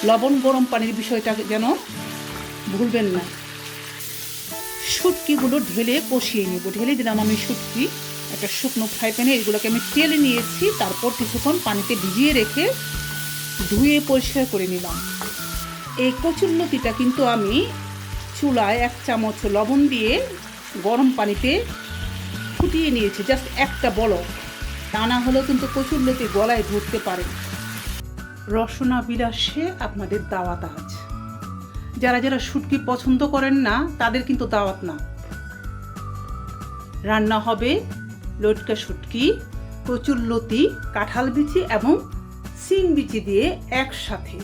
লবণ গরম পানির বিষয়টা যেন ভুলবেন না। শুটকিগুলো ঢেলে কষিয়ে নেব। ঢেলে দিলাম আমি শুটকি একটা শুকনো ফ্রাই প্যানে। এগুলোকে আমি তেলে নিয়েছি, তারপর কিছুক্ষণ পানিতে ভিজিয়ে রেখে ধুয়ে পরিষ্কার করে নিলাম। এই কচুরলতিটা কিন্তু আমি চুলায় 1 চামচ লবণ দিয়ে গরম পানিতে ফুটিয়ে নিয়েছি, জাস্ট একটা বলক। তা না হলেও কিন্তু কচুরলতি গলায় ধরতে পারে। রসনা বিলাসে আপনাদের দাওয়াত আজ। যারা যারা শুটকি পছন্দ করেন না তাদের কিন্তু দাওয়াত না। রান্না হবে লটকা শুটকি, কচুরলতি, কাঁঠাল বিচি এবং শিম বিচি দিয়ে একসাথে।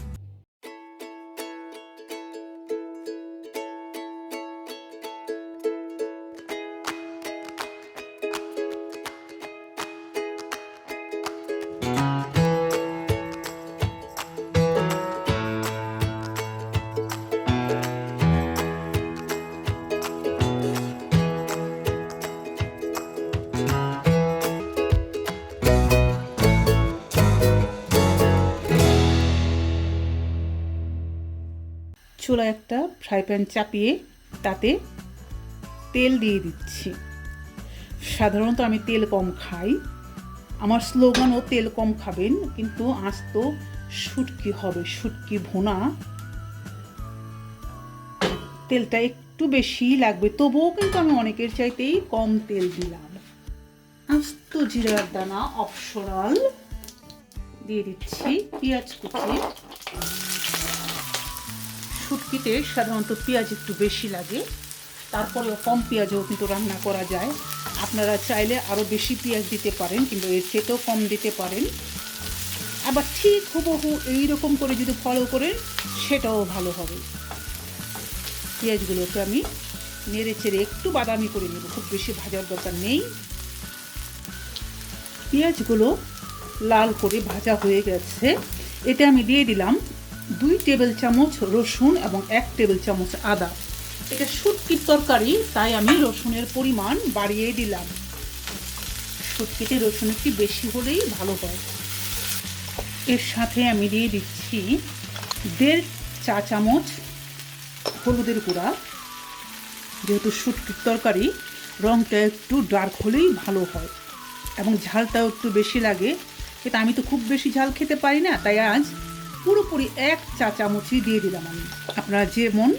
চুলায় একটা ফ্রাই প্যান চাপিয়ে তাতে তেল দিয়ে দিচ্ছি। সাধারণত আমি তেল কম খাই, আমার স্লোগানও তেল কম খাবেন, কিন্তু আজ তো শুটকি হবে, শুটকি ভুনা, তেলটা একটু বেশি লাগবে, তবুও কিন্তু আমি অনেকের চাইতেই কম তেল দিলাম। আস্ত জিরার দানা অপশনাল, দিয়ে দিচ্ছি পেঁয়াজ কুচি। শুটকিতে সাধারণত পেঁয়াজ একটু বেশি লাগে, তারপরেও কম পেঁয়াজও কিন্তু রান্না করা যায়। আপনারা চাইলে আরও বেশি পেঁয়াজ দিতে পারেন, কিন্তু এর চেয়েও কম দিতে পারেন। আবার ঠিক হুবহু এইরকম করে যদি ফলো করেন সেটাও ভালো হবে। পেঁয়াজগুলোকে আমি নেড়ে চেড়ে একটু বাদামি করে নেব, খুব বেশি ভাজার দরকার নেই। পেঁয়াজগুলো লাল করে ভাজা হয়ে গেছে। এতে আমি দিয়ে দিলাম 2 টেবিল চামচ রসুন এবং 1 টেবিল চামচ আদা। এটা শুটকির তরকারি, তাই আমি রসুনের পরিমাণ বাড়িয়ে দিলাম। শুটকিতে রসুন একটু বেশি হলেই ভালো হয়। এর সাথে আমি দিয়ে দিচ্ছি 1.5 চা চামচ হলুদের গুঁড়া। যেহেতু শুটকির তরকারি, রঙটা একটু ডার্ক হলেই ভালো হয় এবং ঝালটাও একটু বেশি লাগে। এটা আমি তো খুব বেশি ঝাল খেতে পারি না, তাই আজ পুরোপুরি 1 চা চামচই দিয়ে দিলাম আমি। আপনারা যেমন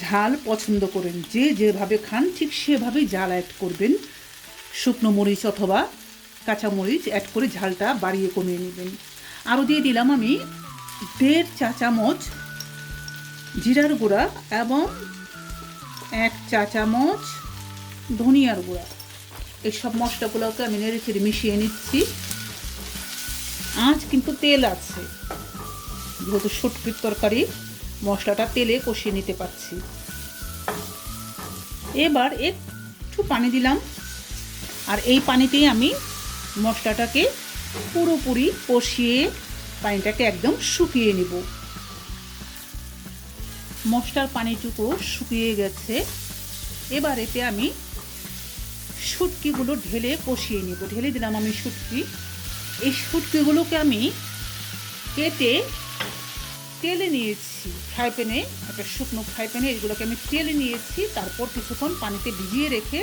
ঝাল পছন্দ করেন, যে যেভাবে খান ঠিক সেভাবেই ঝাল অ্যাড করবেন। শুকনো মরিচ অথবা কাঁচা মরিচ অ্যাড করে ঝালটা বাড়িয়ে কমিয়ে নেবেন। আরও দিয়ে দিলাম আমি 1.5 চা চামচ জিরার গুঁড়া এবং 1 চা চামচ ধনিয়ার গুঁড়া। এইসব মশলাগুলোকে আমি নেড়ে চেড়ে মিশিয়ে নিচ্ছি। আজ কিন্তু তেল আছে, যেহেতু শুটকির তরকারি, মশলাটা তেলে কষিয়ে নিতে পারছি। এবার একটু পানি দিলাম, আর এই পানিতেই আমি মশলাটাকে পুরোপুরি কষিয়ে পানিটাকে একদম শুকিয়ে নেব। মশলার পানিটুকু শুকিয়ে গেছে। এবার এতে আমি শুটকিগুলো ঢেলে কষিয়ে নেব। ঢেলে দিলাম আমি শুটকি। এই শুটকিগুলোকে আমি কেটে তেলে নিয়েছি ফ্রাই প্যানে, একটা শুকনো ফ্রাই প্যানে এগুলোকে আমি তেলে নিয়েছি, তারপর কিছুক্ষণ পানিতে ভিজিয়ে রেখে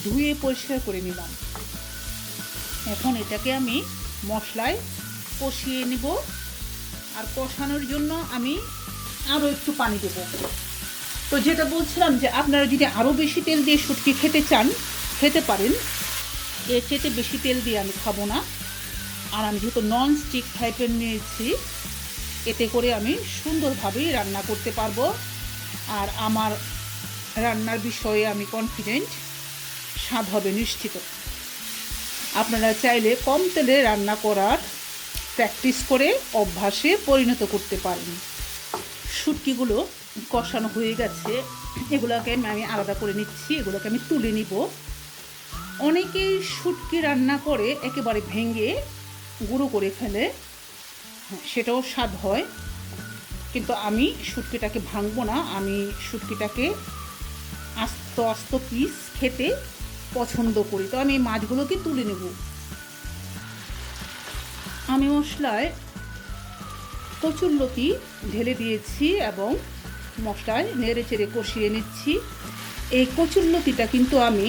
ধুয়ে পরিষ্কার করে নিলাম। এখন এটাকে আমি মশলায় কষিয়ে নিব, আর কষানোর জন্য আমি আরও একটু পানি দেব। তো যেটা বলছিলাম যে আপনারা যদি আরও বেশি তেল দিয়ে শুটকি খেতে চান খেতে পারেন, এর চেয়ে বেশি তেল দিয়ে আমি খাবো না। আর আমি যেহেতু নন স্টিক ফ্রাই প্যান নিয়েছি, এতে করে আমি সুন্দরভাবেই রান্না করতে পারবো। আর আমার রান্নার বিষয়ে আমি কনফিডেন্ট, স্বাদ হবে নিশ্চিত। আপনারা চাইলে কম তেলে রান্না করার প্র্যাকটিস করে অভ্যাসে পরিণত করতে পারেন। শুটকিগুলো কষানো হয়ে গেছে, এগুলোকে আমি আলাদা করে নিচ্ছি, এগুলোকে আমি তুলে নিব। অনেকেই শুটকি রান্না করে একেবারে ভেঙে গুঁড়ো করে ফেলে, সেটাও স্বাদ হয়, কিন্তু আমি শুটকিটাকে ভাঙবো না। আমি শুটকিটাকে আস্ত আস্ত পিস খেতে পছন্দ করি, তো আমি মাছগুলোকে তুলে নেব। আমি মশলায় কচুরলতি ঢেলে দিয়েছি এবং মশলায় নেড়ে চেড়ে কষিয়ে নিচ্ছি। এই কচুরলতিটা কিন্তু আমি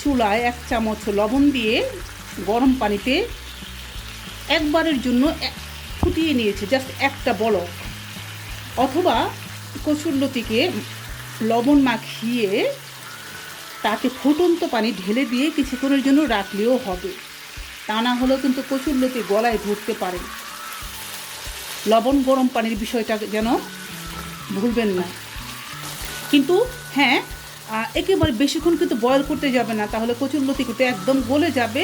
চুলায় 1 চামচ লবণ দিয়ে গরম পানিতে একবারের জন্য ফুটিয়ে নিয়েছি, জাস্ট একটা বলক। অথবা কচুরলতিকে লবণ মাখিয়ে তাতে ফুটন্ত পানি ঢেলে দিয়ে কিছুক্ষণের জন্য রাখলেও হবে, তা না হলেও কিন্তু কচুরলতি গলায় ধরতে পারে। লবণ গরম পানির বিষয়টা যেন ভুলবেন না। কিন্তু হ্যাঁ, একেবারে বেশিক্ষণ কিন্তু বয়েল করতে যাবে না, তাহলে কচুরলতি কিন্তু একদম গলে যাবে,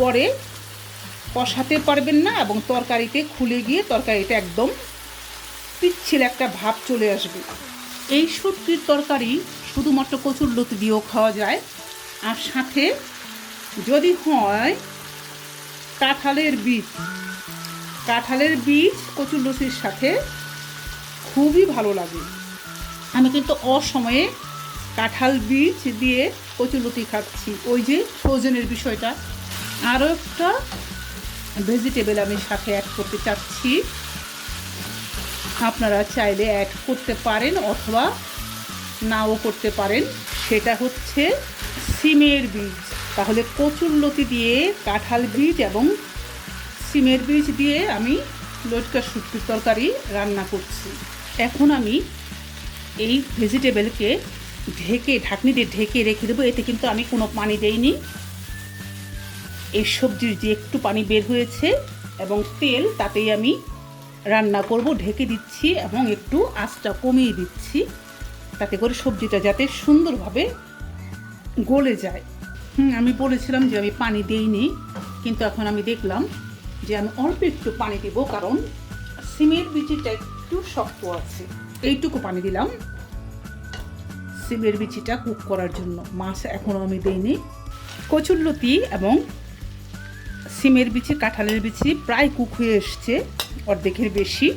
পরে কষাতে পারবেন না এবং তরকারিতে খুলে গিয়ে তরকারিটা একদম পিচ্ছিল একটা ভাব চলে আসবে। এই শুটকির তরকারি শুধুমাত্র কচুরলতি দিয়েও খাওয়া যায়, আর সাথে যদি হয় কাঁঠালের বীজ কচুরলতির সাথে খুবই ভালো লাগে। আমি কিন্তু অসময়ে কাঁঠাল বীজ দিয়ে কচুরলতি খাচ্ছি। ওই যে ফ্রোজেনের বিষয়টা। আরও একটা ভেজিটেবল আমি সাথে অ্যাড করতে চাচ্ছি, আপনারা চাইলে অ্যাড করতে পারেন অথবা নাও করতে পারেন, সেটা হচ্ছে সিমের বীজ। তাহলে কচুরলতি দিয়ে কাঁঠাল বীজ এবং সিমের বীজ দিয়ে আমি লটকা শুটকির তরকারি রান্না করছি। এখন আমি এই ভেজিটেবলকে ঢাকনি দিয়ে ঢেকে রেখে দেবো। এতে কিন্তু আমি কোনো পানি দেইনি। এই সবজির যে একটু পানি বের হয়েছে এবং তেল, তাতেই আমি রান্না করব। ঢেকে দিচ্ছি এবং একটু আঁচটা কমিয়ে দিচ্ছি, তাতে করে সবজিটা যাতে সুন্দরভাবে গলে যায়। আমি বলেছিলাম যে আমি পানি দেইনি, কিন্তু এখন আমি দেখলাম যে আমি অল্প একটু পানি দেবো, কারণ সিমের বীজটা একটু শক্ত আছে। এইটুকু পানি দিলাম সিমের বীজটা কুক করার জন্য। মাছ এখনও আমি দিইনি। কচুরলতি এবং সিমের বিচি কাঁঠালের বিচি প্রায় কুক হয়ে এসছে, অর্ধেকের বেশি।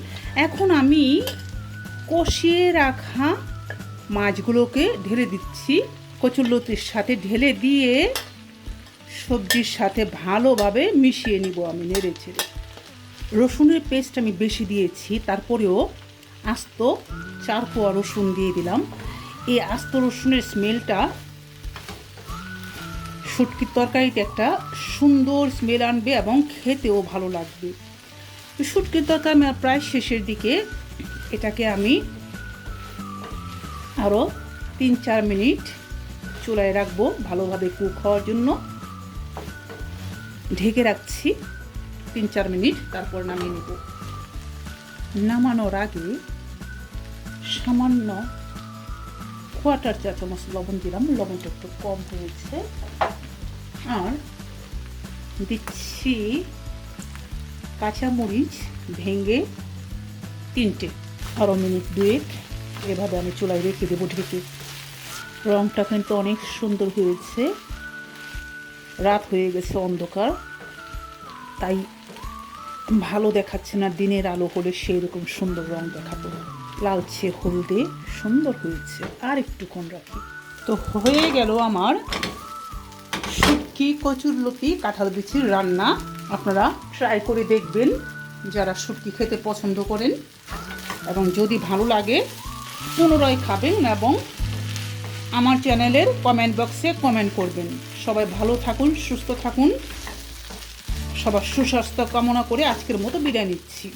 এখন আমি কষিয়ে রাখা মাছগুলোকে ঢেলে দিচ্ছি, কচুরলতির সাথে ঢেলে দিয়ে সবজির সাথে ভালোভাবে মিশিয়ে নিব আমি নেড়ে ছেড়ে। রসুনের পেস্ট আমি বেশি দিয়েছি, তারপরেও আস্ত 4 কোয়া রসুন দিয়ে দিলাম। এই আস্ত রসুনের স্মেলটা শুটকির তরকারিতে একটা সুন্দর স্মেল আনবে এবং খেতেও ভালো লাগবে। শুটকির তরকারি আমার প্রায় শেষের দিকে। এটাকে আমি আরও 3-4 মিনিট চুলায় রাখবো ভালোভাবে কুক হওয়ার জন্য। ঢেকে রাখছি 3-4 মিনিট, তারপর নামিয়ে নেব। নামানোর আগে সামান্য 1/4 চা চামচ লবণ দিলাম, লবণটা একটু কম হয়েছে। আর দিচ্ছি কাঁচামরিচ ভেঙে 3টে। আরও মিনিট 2 এভাবে আমি চুলায় রেখে দেবো ঢেকে। রঙটা কিন্তু অনেক সুন্দর হয়েছে। রাত হয়ে গেছে, অন্ধকার, তাই ভালো দেখাচ্ছে না। দিনের আলো হলে সেই রকম সুন্দর রং দেখাতো। লালচে হলদে সুন্দর হয়েছে। আর একটুক্ষণ রাখি। তো হয়ে গেল আমার শুটকি কচুরলতি কাঁঠাল বিচির রান্না। আপনারা ট্রাই করে দেখবেন যারা শুটকি খেতে পছন্দ করেন, এবং যদি ভালো লাগে পুনরায় খাবেন এবং আমার চ্যানেলের কমেন্ট বক্সে কমেন্ট করবেন। সবাই ভালো থাকুন, সুস্থ থাকুন। সবার সুস্বাস্থ্য কামনা করে আজকের মতো বিদায় নিচ্ছি।